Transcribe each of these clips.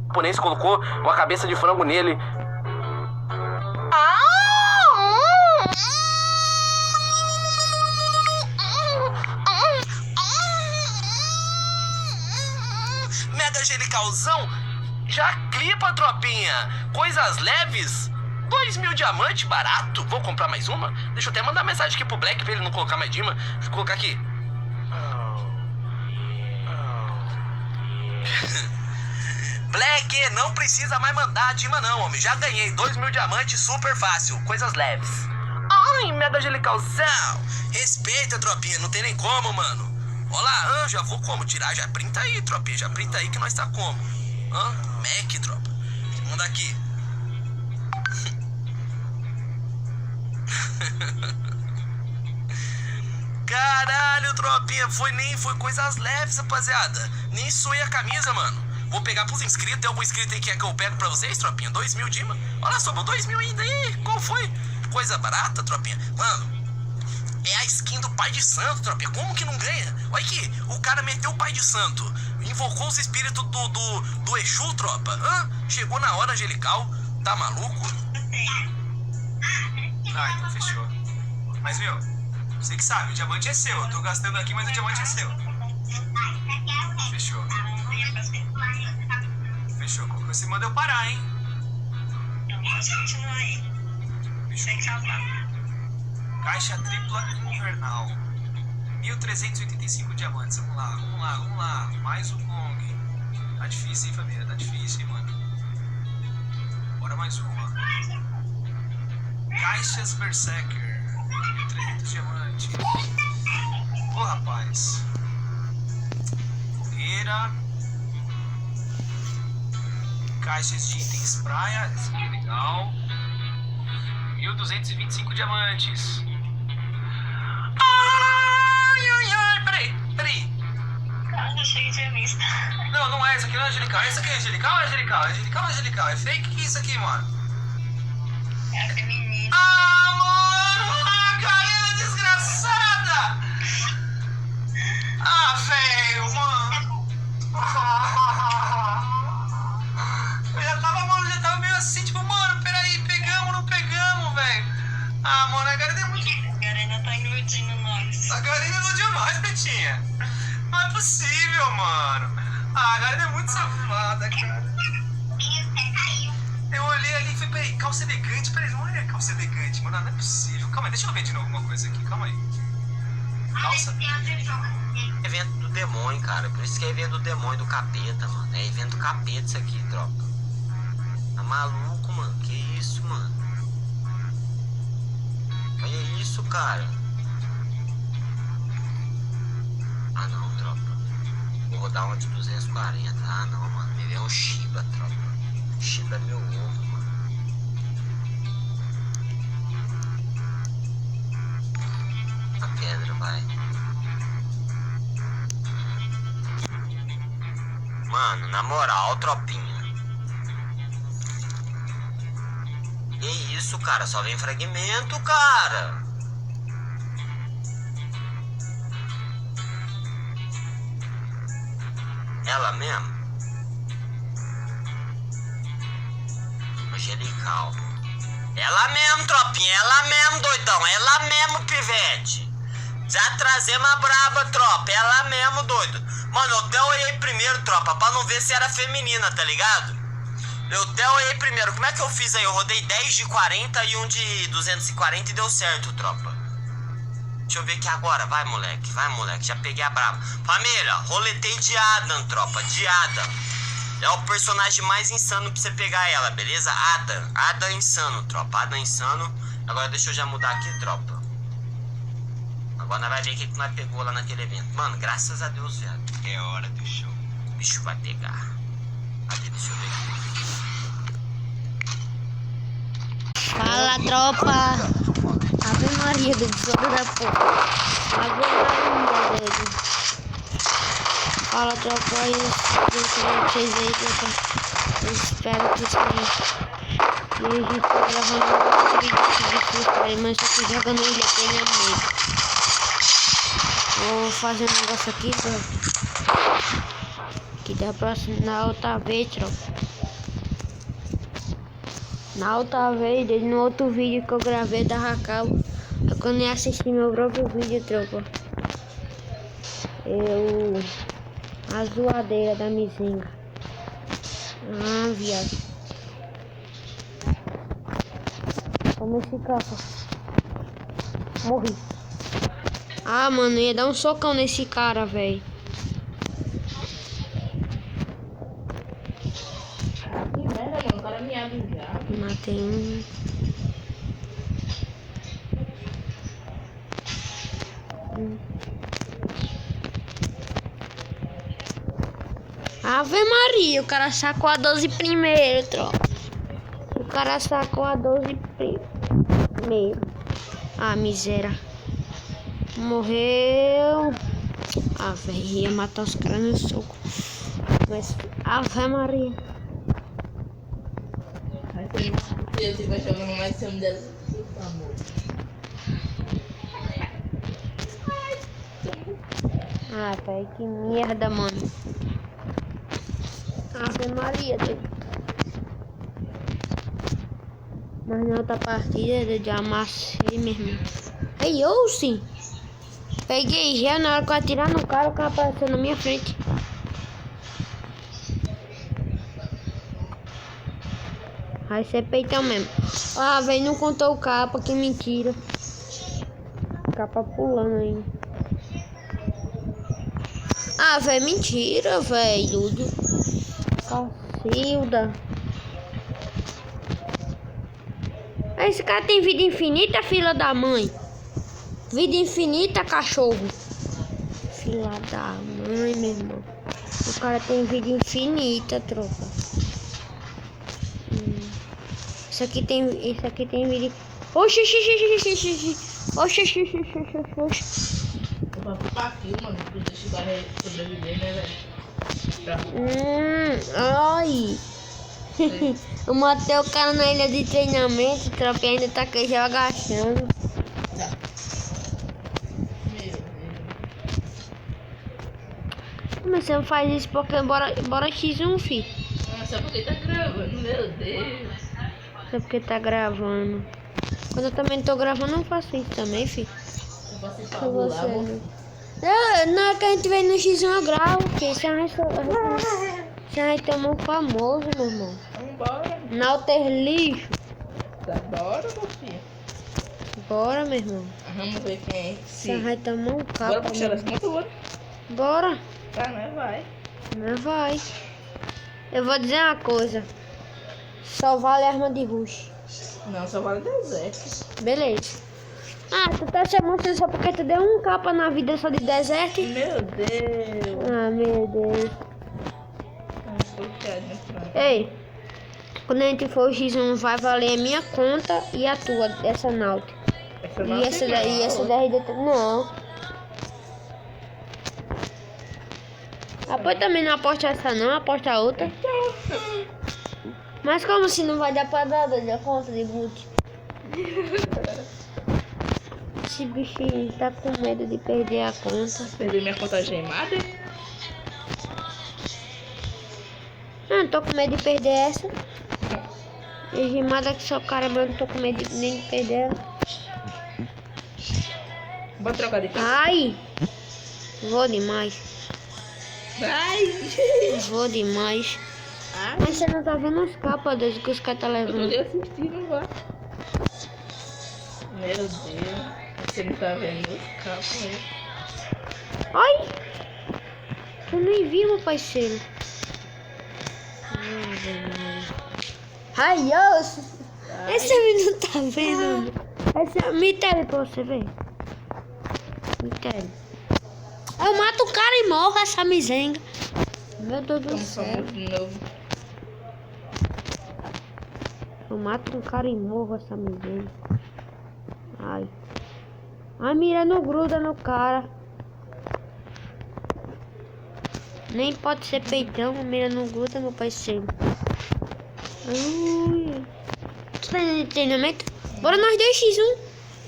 japonês colocou uma cabeça de frango nele. Mega Angelicalzão, já clipa, tropinha. Coisas leves. 2.000 diamantes, barato. Vou comprar mais uma? Deixa eu até mandar mensagem aqui pro Black pra ele não colocar mais Dima. Deixa eu colocar aqui. Black, não precisa mais mandar Dima não, homem. Já ganhei 2.000 diamantes super fácil. Coisas leves. Ai, Mega Angelicalzão. Respeita, tropinha. Não tem nem como, mano. Olá, já vou como? Tirar, já printa aí, tropinha. Já printa aí que nós tá como. Mac, tropa. Manda aqui. Caralho, tropinha. Foi coisas leves, rapaziada. Nem suei a camisa, mano. Vou pegar pros inscritos. Tem algum inscrito aí que quer que eu pego pra vocês, tropinha? 2.000 Dima. Olha, sobrou 2.000 ainda aí. Qual foi? Coisa barata, tropinha. Mano, é a skin do Pai de Santo, tropinha. Como que não ganha? Olha aqui, o cara meteu o Pai de Santo. Invocou os espíritos do Exu, tropa. Chegou na hora, Angelical. Tá maluco? Ah, então fechou. Mas, meu, você que sabe, o diamante é seu. Eu tô gastando aqui, mas o diamante é seu. Fechou. Fechou. Você manda eu parar, hein? Fechou. Caixa tripla invernal. 1.385 diamantes. Vamos lá. Mais um Kong. Tá difícil, hein, família? Tá difícil, hein, mano? Bora mais uma. Caixas Berserker. 1.300 diamantes. Ô, rapaz. Fogueira. Caixas de itens praia. Isso aqui é legal. 1.225 diamantes. Peraí. Cara, achei que tinha visto. Não é. Isso aqui não é angelical. Isso aqui é angelical ou é angelical? Angelical ou angelical? É fake? Que é isso aqui, mano? É a feminina. Mano! Karina desgraçada! Velho, mano! Eu já tava meio assim, tipo, mano, peraí, pegamos, não pegamos, velho. Mano, a Karina é muito... A Karina tá iludindo nós. A Karina iludiu nós, Betinha. Não é possível, mano. A Karina é muito safada, cara. Eu olhei ali e falei, peraí, calça elegante, peraí, não é calça elegante, mano, não é possível. Calma aí, deixa eu ver de novo alguma coisa aqui, calma aí. Calça... Evento do demônio, cara. Por isso que é evento do demônio, do capeta, mano. É evento do capeta isso aqui, tropa. Tá maluco, mano? Que isso, mano? Olha isso, cara. Não, tropa. Vou rodar uma de 240. Não, mano. Me vê um Shiba, tropa. Shiba é meu ovo, mano. A pedra, vai. Mano, na moral, tropinha. Que isso, cara? Só vem fragmento, cara. Ela mesmo? Angelical. Ela mesmo, tropinha. Ela mesmo, doidão. Ela mesmo, pivete. Já trazemos a braba, tropa. Ela mesmo, doido. Mano, eu até olhei primeiro, tropa, pra não ver se era feminina, tá ligado? Eu até olhei primeiro. Como é que eu fiz aí? Eu rodei 10 de 40 e um de 240 e deu certo, tropa. Deixa eu ver aqui agora. Vai, moleque. Já peguei a braba. Família, roletei de Adam, tropa. De Adam. É o personagem mais insano pra você pegar ela, beleza? Adam insano, tropa. Adam insano. Agora deixa eu já mudar aqui, tropa. Agora nós vai ver o que nós pegou lá naquele evento. Mano, graças a Deus, viado. É hora do show. O bicho vai pegar. Cadê? Deixa eu ver aqui. Fala, tropa. Ave Maria do tesouro da porra. Ave Maria, doido. Fala, tropa. Vocês aí, tropa. Eu espero que vocês... E a gente tá gravando um vídeo de freestyle, mas só que jogando Ilha Pena Meio. Vou fazer um negócio aqui, tropa. Que dá pra assinar outra vez, tropa. Na outra vez, no outro vídeo que eu gravei da Racal, quando eu assisti meu próprio vídeo, tropa. A zoadeira da mizinga. Ah, viado. Toma esse capa. Morri. Ah, mano, ia dar um socão nesse cara, velho. Que merda, mano. O cara me abre já. Matei um. Ave Maria, o cara sacou a 12 primeiro, tropa. O cara sacou a 12 primeiro. Ah, miséria. Morreu. Ah, velho, ia matar os caras no soco. Mas, Ave Maria. Eu estiver jogando mais filme dela. Amor. Ah, velho, que merda, mano. Ave Maria, doido. Mas na outra partida eu já amassei, meu irmão. Ei, eu sim. Peguei já na hora que eu atirar no cara, o cara apareceu na minha frente. Vai ser peitão mesmo. Ah, velho, não contou o capa, que mentira. Capa pulando ainda. Ah, velho, mentira, velho. Cacilda. Esse cara tem vida infinita, filha da mãe. Vida infinita, cachorro. Filha da mãe, meu irmão. O cara tem vida infinita, tropa. Isso aqui tem vida. Oxi, Eu vou pra aqui, mano. Deixa o cara sobreviver, né, velho? Ai. Eu matei o cara na ilha de treinamento, tropa, e ainda tá aqui já agachando. Tá. Meu Deus. Mas você não faz isso porque bora X1, fi. Nossa, porque tá gravando, meu Deus. Só porque tá gravando. Quando eu também tô gravando, eu não faço isso também, fi. Eu passei pra Com lá, você, amor. né? Na hora que a gente vem no X1 eu gravo, porque você vai tomar um famoso, meu irmão. Vambora. Nauter lixo. Tá, bora, meu filho. Bora, meu irmão. Vamos ver quem é que Você se... vai tomar um Bora capa. puxar as contas, bora. Bora. Tá, né? Vai. Não vai. Eu vou dizer uma coisa. Só vale arma de rush. Não, só vale deserto. Beleza. Ah, tu tá se emocionando só porque tu deu um capa na vida só de deserto? Meu Deus. Ah, meu Deus. Puxadinho, pronto. Ei, quando a gente for o X1 vai valer a minha conta e a tua, dessa Nauta. E essa daí não. Apoio também não aposta essa não, aposta a outra. Mas como assim não vai dar pra dar a conta de boot? Esse bichinho tá com medo de perder a conta. Perdi minha conta gemada. Não tô com medo de perder essa. E gemada que só cara, mas não tô com medo nem de perder ela. Bora trocar de conta. Ai! Vou demais. Ai! Vou demais. Ai! Mas você não tá vendo as capas das que os caras tá Eu tô levando. ali assistindo, vá. Meu Deus. Você não tá vendo os capos, né? Ai! Eu nem vi, meu parceiro. Ai, Deus! Esse menino não tá vendo. Essa... Me tele pra você ver. Me tele. Eu mato o cara e morro essa mizenga. Meu Deus do Vamos céu. famoso de novo. Eu mato um cara e morro essa miséria. Ai. A mira não gruda no cara. Nem pode ser peitão, a mira não gruda, meu parceiro. Ui. Tu tá no treinamento? Bora nós 2x1.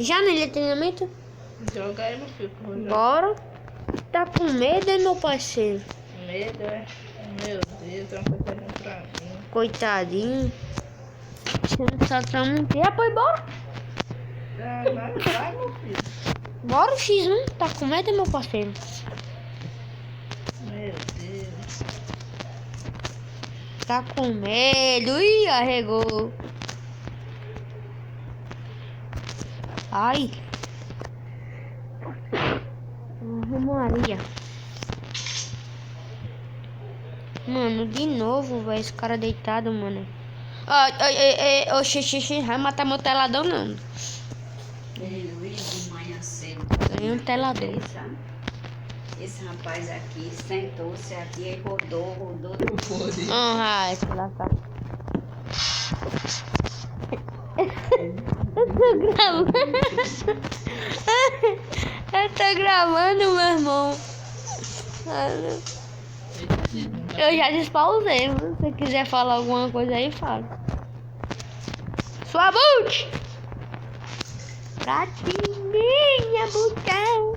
Já na ilha de treinamento? Joga aí, meu filho. que eu vou jogar. Bora. Tá com medo, hein, meu parceiro? Medo, é? Meu Deus, tem uma coisa pra mim. Coitadinho. Só estamos... E foi bora? Vai, meu filho. Bora o X1. Tá com medo, meu parceiro? Meu Deus. Tá com medo. Ih, arregou. Ai. Ave Maria. Mano, de novo, velho. Esse cara deitado, mano. Ai, ai, ai, oxi, vai matar meu teladão, não. Ei, Luiz, de manhã cedo. Ganhei um telador. Esse rapaz aqui sentou-se aqui e rodou. Ah, esse lá tá. Eu tô gravando. Eu tô gravando, meu irmão. Eu já despausei. Se você quiser falar alguma coisa aí, fala. Sua boot! Pratinha, botão.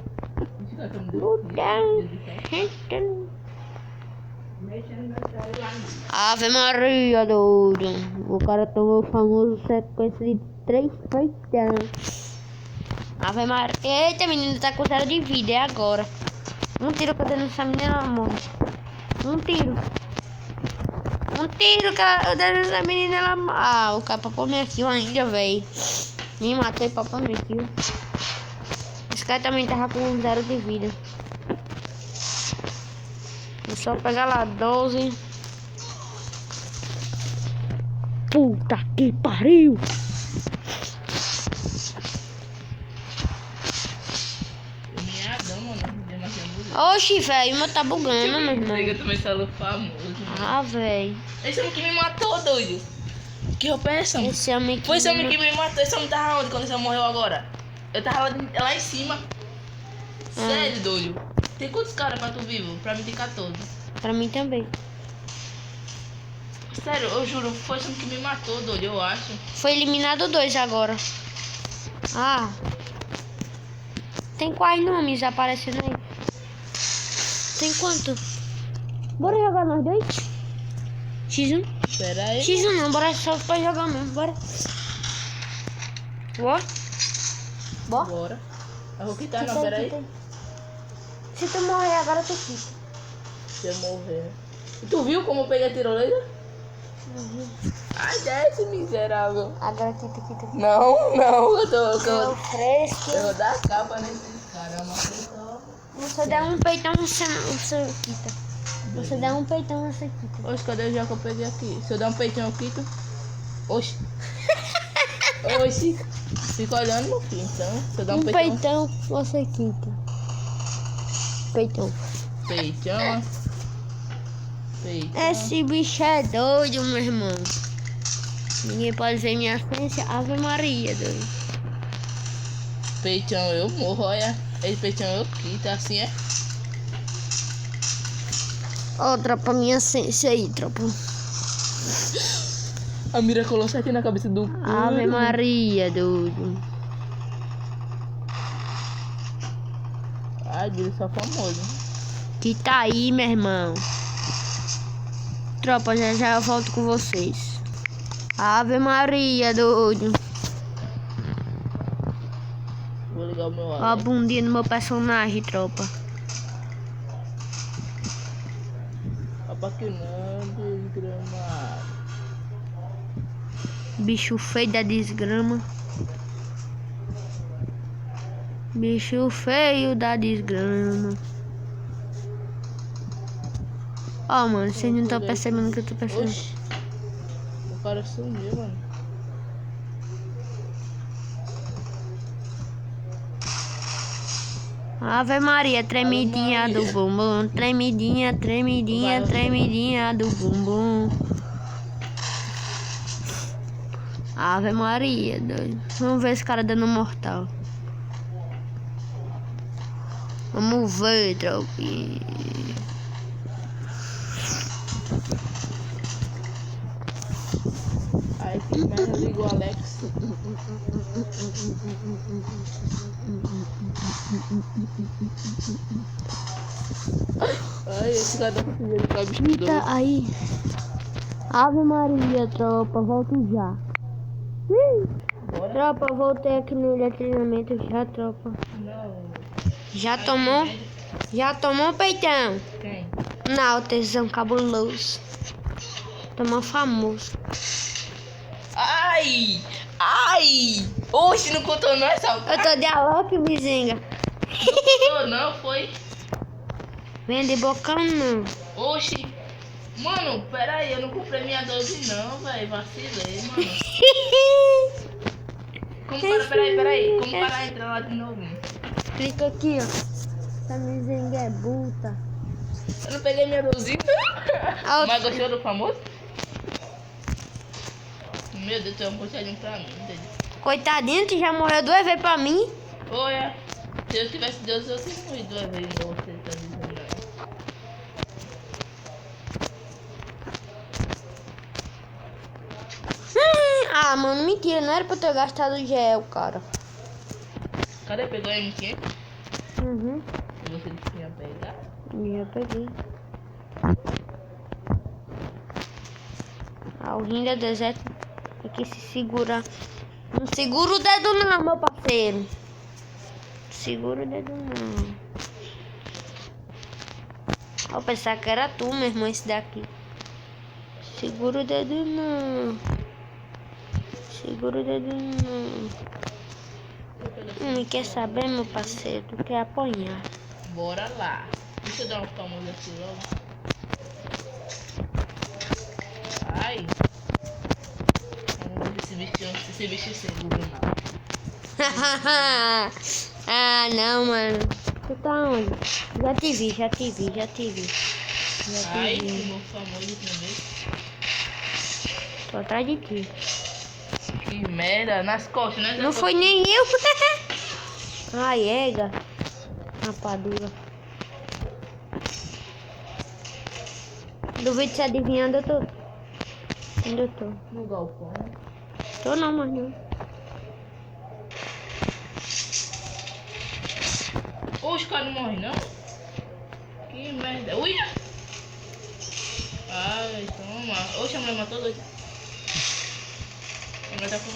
Botão. Ave Maria, doido. O cara tomou o famoso sequência de 3 peitão. Ave Maria. Eita, menino, tá com 0 de vida. É agora. Um tiro pra dentro dessa menina, amor. Um tiro. Um tiro que eu dei nessa menina. Ela... Ah, o cara papou minha kill ainda, véi. Me matou e papou minha kill. Esse cara também tava com 0 de vida. Vou só pegar lá 12. Puta que pariu! Oxi, velho, o meu tá bugando, meu irmão. Eu também sou famoso. Ah, velho. Esse homem que me matou, doido. Que roupa é essa? Esse homem que... Foi esse homem que me matou. Esse homem tava onde quando esse homem morreu agora? Eu tava lá em cima. Sério, doido. Tem quantos caras pra tu vivo? Pra mim tem 14. Pra mim também. Sério, eu juro, foi esse homem que me matou, doido, eu acho. Foi eliminado 2 agora. Ah. Tem quais nomes aparecendo aí? Tem quanto? Bora jogar nós dois? X1? Pera aí. X1 não, bora só pra jogar mesmo, bora. Bora? Bora? Bora. Eu vou quitar, não, pera aí. Se tu morrer agora, tu quita. Se eu morrer. Tu viu como eu peguei a tirolesa? Ai, desce, miserável. Agora quita. Não, eu Meu fresco. eu vou dar capa nesse cara, Você der um peitão, você quita. Você der um peitão, você quita. Oxe, cadê o já que eu peguei aqui? Se eu der um peitão, eu quito. Oxe. Oxe. Fica olhando, meu filho, então. Se eu der um peitão, você quita. Peitão. Peitão. Esse bicho é doido, meu irmão. Ninguém pode ver minha frente. Ave Maria, doido. Peitão eu morro, olha. Esse peitão eu quito, assim é. Ó, tropa, minha ciência aí, tropa. A mira colou certo na cabeça do... Ave Maria, doido. Ai, ele só famoso. Que tá aí, meu irmão. Tropa, já eu volto com vocês. Ave Maria, doido. Vou ligar o meu Ó a bundinha do meu personagem, tropa. Apaquinando, desgramado. Bicho feio da desgrama. Bicho feio da desgrama. Ó, mano, vocês não estão percebendo o que eu tô percebendo. Oxi. O cara sumiu, mano. Ave Maria, tremidinha do bumbum. Tremidinha do bumbum. Ave Maria, doido. Vamos ver esse cara dando mortal. Vamos ver, tropinha. Aí que merda, liga o Alex. Ai, esse cara tá conseguindo ficar bicho doido. Eita, aí. Ave Maria, tropa, volto já. Bora. Tropa, eu voltei aqui no ilha de treinamento já, tropa. Não. Já tomou? Já tomou, peitão? Quem? Nautesão cabuloso. Tomou famoso. Ai! Ai! Oxe, não contou não essa. Eu tô de aloque, mizinga. Não, não, foi. Vem de bocão, não. Oxi. Mano, pera aí, eu não comprei minha 12 não, velho. Vacilei, mano. Como para, peraí. Como para entrar lá de novo? Clica aqui, ó. Essa mizinga é bruta. Eu não peguei minha 12. Ah, Mas gostou do famoso? Meu Deus, tem um puxadinho pra mim, entendeu? coitadinho, tu já morreu 2 vezes pra mim. Olha, se eu tivesse 12, eu tinha morrido 2 vezes, igual você tá dizendo aí. Ah, mano, mentira. Não era pra eu ter gastado gel, cara. Cadê? Pegou a M500? Uhum. Que você disse que ia pegar? Já peguei. Ah, o rim da deserto tem que se segurar. Não segura o dedo não, meu parceiro. Segura o dedo não. Eu pensava que era tu, meu irmão, esse daqui. Segura o dedo não. Segura o dedo não. Quer saber, meu parceiro? Tu quer apanhar. Bora lá. Deixa eu dar um famoso aqui logo. Ai. Vamos ver se esse bicho é seguro não. Ah, não, mano. Tu tá onde? Já te vi. Ai, o meu famoso também. Tô atrás de ti. Que merda, nas costas, né? Não foi nem eu. Ai, ega. Rapadura. Duvido se adivinhando, eu tô. Onde eu tô? No galpão. Tô não, mas não. Ô, os caras não morrem, não? Que merda. Ui! Ai, toma. Oxe, a mulher matou dois. A mulher tá com...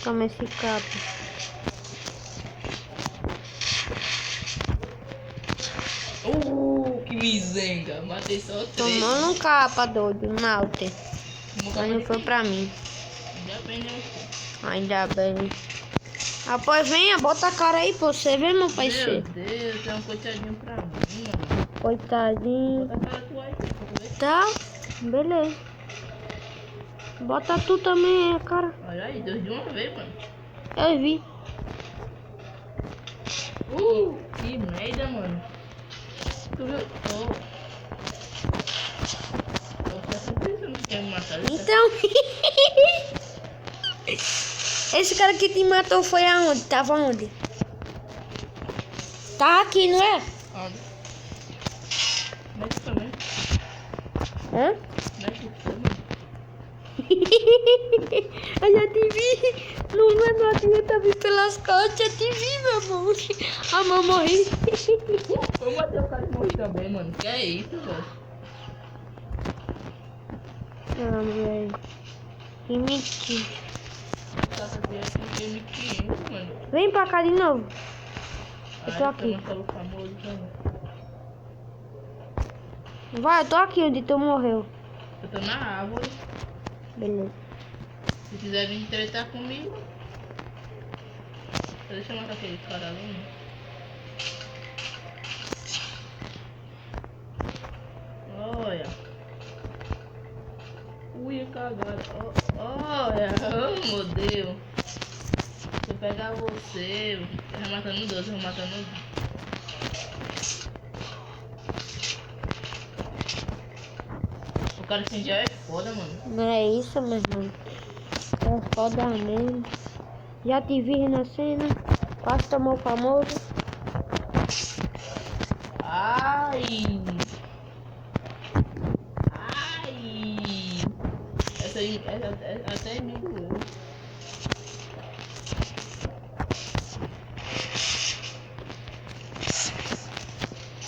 Toma esse capo. Que mizenga. Matei só 3. Tomando um capa, doido. Nauter. Mas não foi pra mim. Já bem, né? Ainda bem. Após venha, bota a cara aí pra você ver, meu Meu parceiro. Deus, tem um coitadinho pra mim, mano. Coitadinho. Bota a cara tua aí, pra ver. Tá, beleza. Bota tu também, cara. Olha aí, 2 de uma vez, mano. Eu vi. Que merda, mano. Tu viu? Eu tô pensando que quer me matar. Então. Esse cara que te matou foi aonde? Tava onde? Tá aqui, não é? Onde? Mexe também. Hã? Mexe também. Eu já te vi. Não adianta vir pelas costas. Eu te vi, meu amor. A mão morri. Eu matei o cara e morri também, mano. Que é isso, velho? Ah, velho. Que mentira. Tá fazendo aqui M500, mano. Vem pra cá de novo. Eu tô Ai, aqui. toma pelo famoso também. Vai, eu tô aqui onde tu morreu. Eu tô na árvore. Beleza. Se quiser vir tretar comigo, deixa eu matar aquele cara ali, né? Olha. Ui, cagada. Olha, oh meu Deus. Vou pegar você. Eu vou matando 12, eu vou matando 12. O cara assim já é foda, mano. Não é isso, meu irmão. É foda mesmo. Já te vi na cena. Quase tomou famoso. Ai! Ai! Essa até me doeu.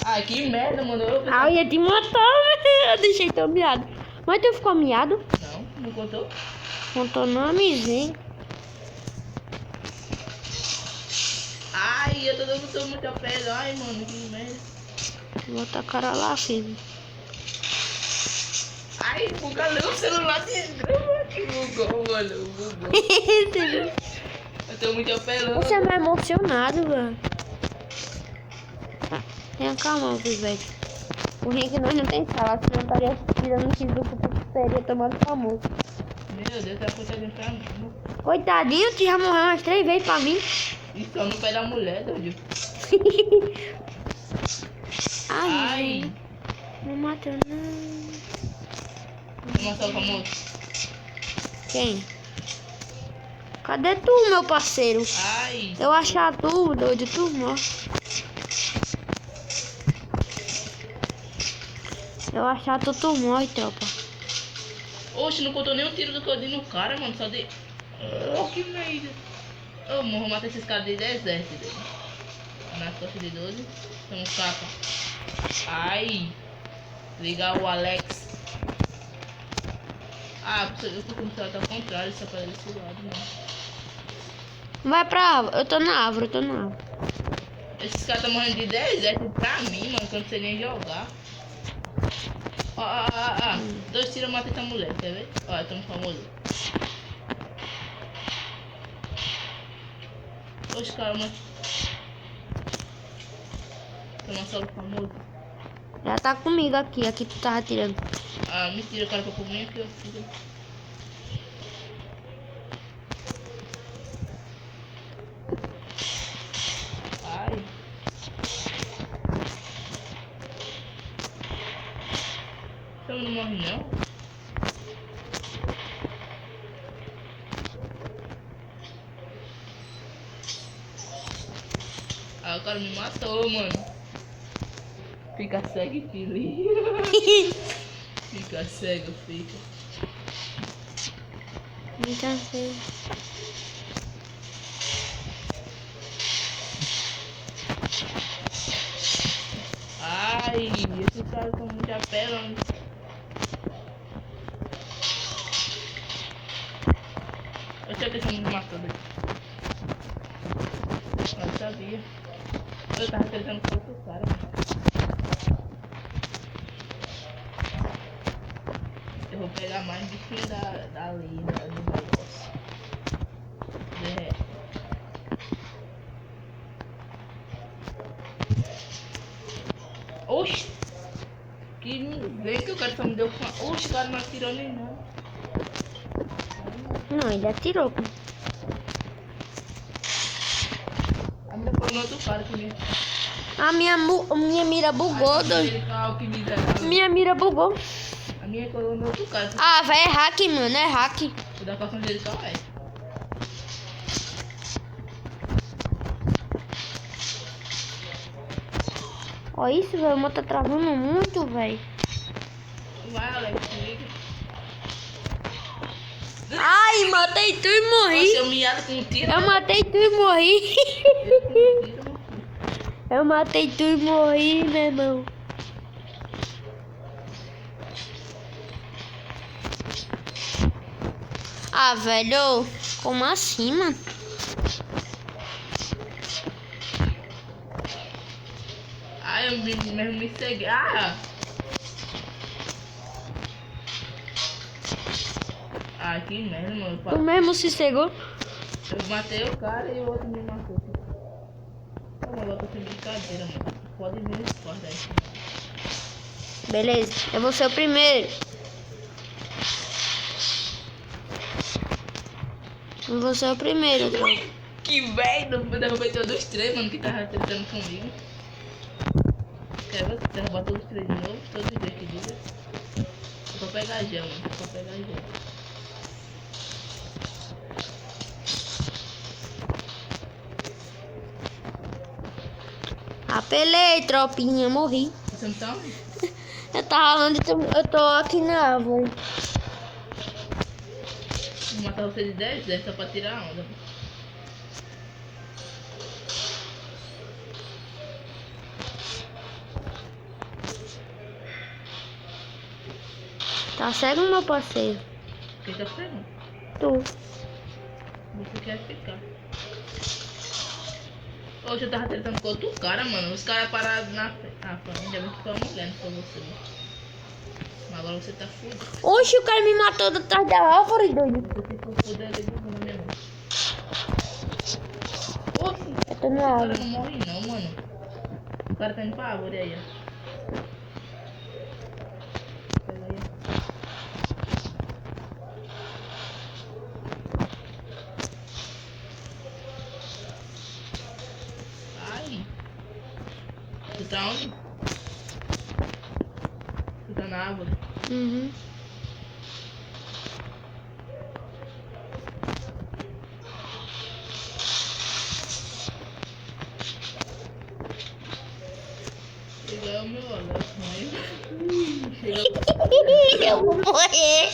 Ai, que merda, mano. Ah, eu ia te matar, velho. Eu deixei tão miado. Mas tu ficou miado? Não contou? Contou nomezinho. Ai, eu tô muito a pele. Ai, mano, que merda. Bota a cara lá, filho. Ai, buga o celular de que bugou, mano. Bugou. Eu tô muito apelando. Você é mais emocionado, velho. Tenha calma, Pivete. O ruim é que nós não tem sala, senão estaria tirando o X do teria tomando famoso. Meu Deus, tá acontecendo pra mim. Coitadinho, tu já morreu umas 3 vezes pra mim. E só no pé da mulher, doido. Ai, não mata não. Vamos matar o famoso. Quem? Cadê tu, meu parceiro? Ai. Eu achar tu, doido, tu morre. Eu achar tu morre, tropa. Oxe, não contou nem o tiro do que eu dei no cara, mano. Só dei. Oh, que merda. Ô, morro, matar esses caras de deserto, doido. Nas costas de 12. Estamos capa. Ai. Ligar o Alex. Ah, eu tô com o celular ao contrário, só para desse lado, mano. Vai pra árvore. Eu tô na árvore, Esses caras estão morrendo de deserto pra mim, mano, que eu não sei nem jogar. Ó. 2 tiros mata essa mulher, quer ver? Ó, estamos famosos. Oxe, cara, mano. Toma só o famoso. Já tá comigo aqui tu tava tirando. Ah, mentira, cara, que eu comi aqui, ó. Ai. Você não morre, não? Ah, o cara me matou, mano. Fica cego, filho. Fica cego, fica. Não cansei. Ai, esses caras estão muito apelando. Eu sei que eles me matando aqui. Eu sabia. Eu tava tentando com outro cara, mano. Eu vou pegar mais bichinho da lei, do negócio. Oxi! Que vem que o cara só me deu com. Oxi, o cara não atirou nem não. Não, ele atirou. A minha foi no outro cara comigo. A minha mira bugou, doido. Que miserável. Minha mira bugou. A minha colou no outro cara. Ah, vai, é hack, mano, é hack. Vou dar calção dele só, velho. Ó isso, velho, o moto tá travando muito, velho. Vai, Alex, liga. Ai, matei tu e morri. Nossa, eu miado com um tiro. Eu matei tu e morri. Eu matei tu e morri, meu irmão. Ah, velho, como assim, mano? Ai, eu mesmo me ceguei. Ah! Ah, que merda, mano. Tu mesmo se cegou? Eu matei o cara e o outro me matou. Não, agora tô sem brincadeira, mano. Pode ver esse quarto aí. Beleza, eu vou ser o primeiro. Eu vou ser o primeiro, tropa. Que velho, eu derrubei todos os 3, mano, que tava tentando comigo. Quer ver? Derrubar todos os 3 de novo, todos os 3 que diga. Só pra pegar gel, mano, só pra pegar gel. Apelei, tropinha, morri. Você não tá onde? Eu tava onde eu tô aqui na árvore. Vou matar você de 10 só pra tirar a onda. Tá cego, meu parceiro? Quem tá cego? Tu. Você quer ficar. Hoje eu tava tentando com outro cara, mano. Os caras pararam na frente. Ah, pô, ainda bem que foi uma mulher, não foi você, mano. Mas agora você tá fudido. Oxe, o cara me matou atrás da árvore, doido. Você ficou fudido ali na minha mão. Oxe, Eu tô na o cara árvore. não morre não, mano. O cara tá indo pra árvore aí, ó. Pega aí, ó. Ai. Tu tá onde? Tu tá na árvore. Uhum. Chegou o meu olhar, mãe. Chegou. Eu vou morrer.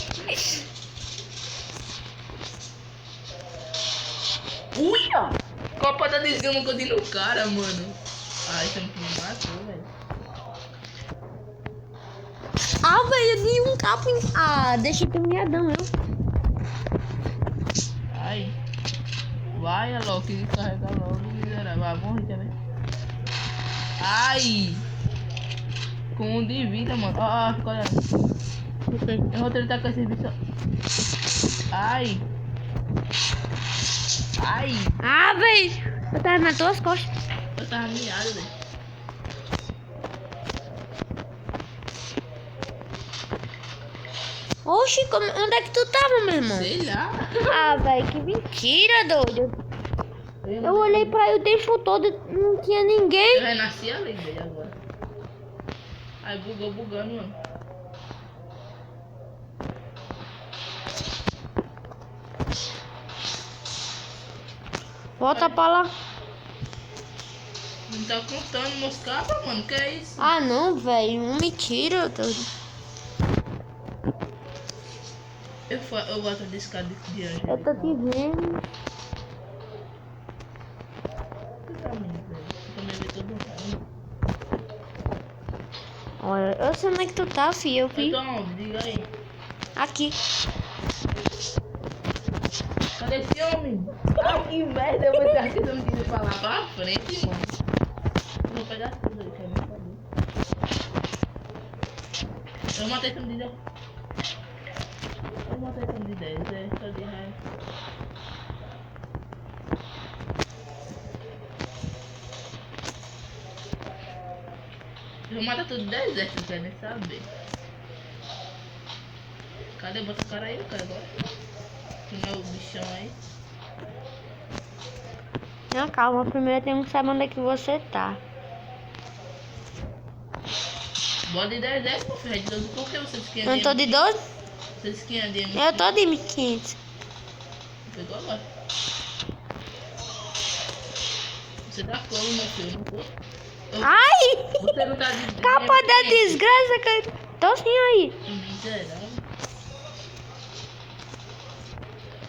Ui, ó. Copa da desgrama que eu dei no cara, mano. Ai, você me matou, velho. Ah, velho, eu dei um capo em... Ah, deixa eu ter miadão, eu. Ai. Vai, Alok, que carrega logo, miserável. Vai, morre também. Ai. Com um de vida, mano. Ó, fica olhando. Eu vou tentar com esse bicho. Ai. Ai. Ah, velho. Eu tava nas tuas costas. Eu tava miado, velho. Oxi, onde é que tu tava, meu irmão? Sei lá. Ah, velho, que mentira, doido. Eu olhei pra aí o tempo todo e não tinha ninguém. Eu renasci ali, velho, agora. Ai, bugando, mano. Volta pra lá. Não tá contando meus cabos, mano. Que é isso? Ah, não, velho. Mentira, doido. Eu gosto desse cara de anjo. Eu tô te vendo. Tu tá vendo, velho? Tu também vê todo mundo. Olha, eu sei onde é que tu tá, filho. Eu Eu vi. tô onde? Diga aí. Aqui. Cadê esse homem? Ai, que merda. Eu vou ter que não quis falar pra frente, mano. Eu vou pegar tudo ali, quer me fazer. Eu matei esse homem de 10. Eu matei esse homem de 10, é só de raiva. Eu vou matar tudo do exército, não quero nem saber. Cadê? Bota o cara aí, cara, agora. Que não é o bichão aí. Não, calma. Primeiro tem que saber onde é que você tá. Bota de 10, meu filho, é de 12. Por que você esquina Eu não tô de 12? Você esquina de M? Eu tô de 1500. Pegou agora. Você tá como, meu filho? Não tô. Ai! Você não tá de... Capa da desgraça, cara. Tô sim aí. Miserável.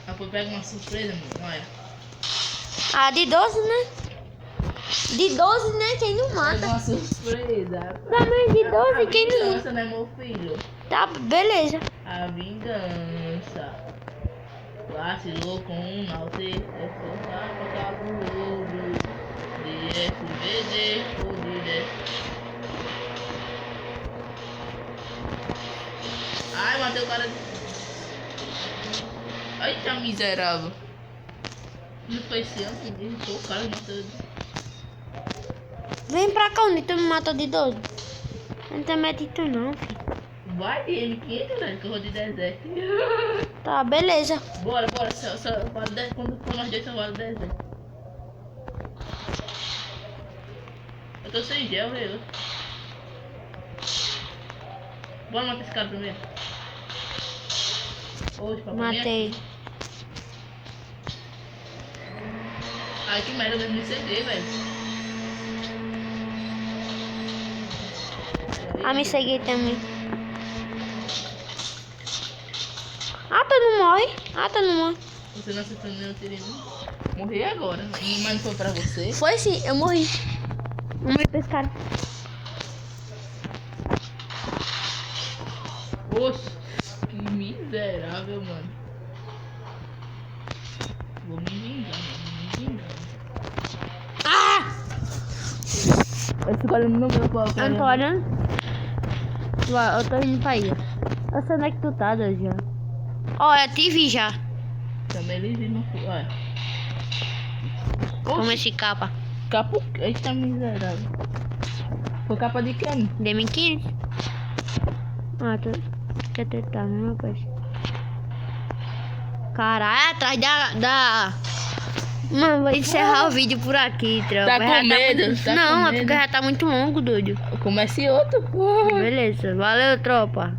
Depois pega uma surpresa, mano. Olha. Ah, de 12, né? De 12, né? Quem não Pega mata. uma surpresa. Também de 12, quem não... Vingança, né, meu filho? Tá, beleza. A vingança. Vacilou com um malte. É só pra cabuloso. De SVD ou de 10. Ai, matei o cara. Ai, tá miserável. Não foi esse ano, irritou o cara, matou. Vem pra cá onde tu me matou de 12. Não tem medo de tu não, filho. Vai de M500, velho, que eu vou de deserto. Tá, beleza. Bora, só vale 10, quando for nós dois só vale 10, velho. Eu tô sem gel, velho. Bora matar esse cara primeiro. Hoje, papai. Matei. Ai, que merda, eu me ceguei, velho. Ah, me segui também. Ah, tu não morre? Ah, tu não morre. Você não acertou nenhum tiro em mim. Morri agora, mas não foi pra você. Foi sim, eu morri. Morri pra esse cara. Oxe. Eu fico olhando no meu pau. Eu não tô olhando. Eu tô indo pra ilha. Eu sei onde é que tu tá, doido, já. Ó, eu te vi já. Também ele viu no fogo. Olha. Como Oxi, esse capa. capa. Eita miserável. Foi capa de quem? Demi 15. Ah, tu quer tentar, mesma coisa. Caralho, atrás da... Mano, vou encerrar o vídeo por aqui, tropa. Tá com Já medo? muito- Tá Não, com é porque medo? já tá muito longo, doido. Comece outro. Beleza, valeu, tropa.